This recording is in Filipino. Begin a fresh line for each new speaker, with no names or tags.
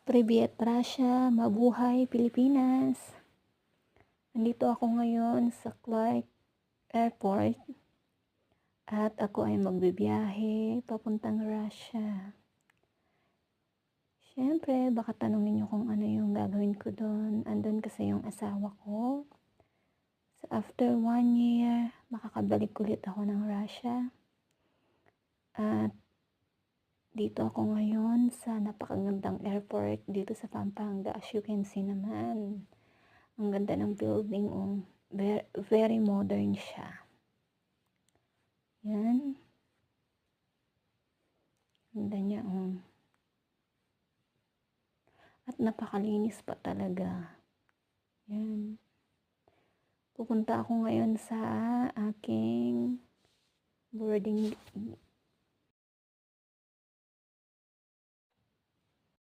Privyet Russia, mabuhay Pilipinas. Nandito ako ngayon sa Clark Airport at ako ay magbibiyahe papuntang Russia. Siyempre, baka tanungin niyo kung ano yung gagawin ko doon. Andun kasi yung asawa ko. So after 1 year, makakabalik ulit ako ng Russia. At dito ako ngayon sa napakagandang airport dito sa Pampanga. As you can see naman, ang ganda ng building, very modern siya. Yan, ganda niya, at napakalinis pa talaga. Yan, pupunta ako ngayon sa aking boarding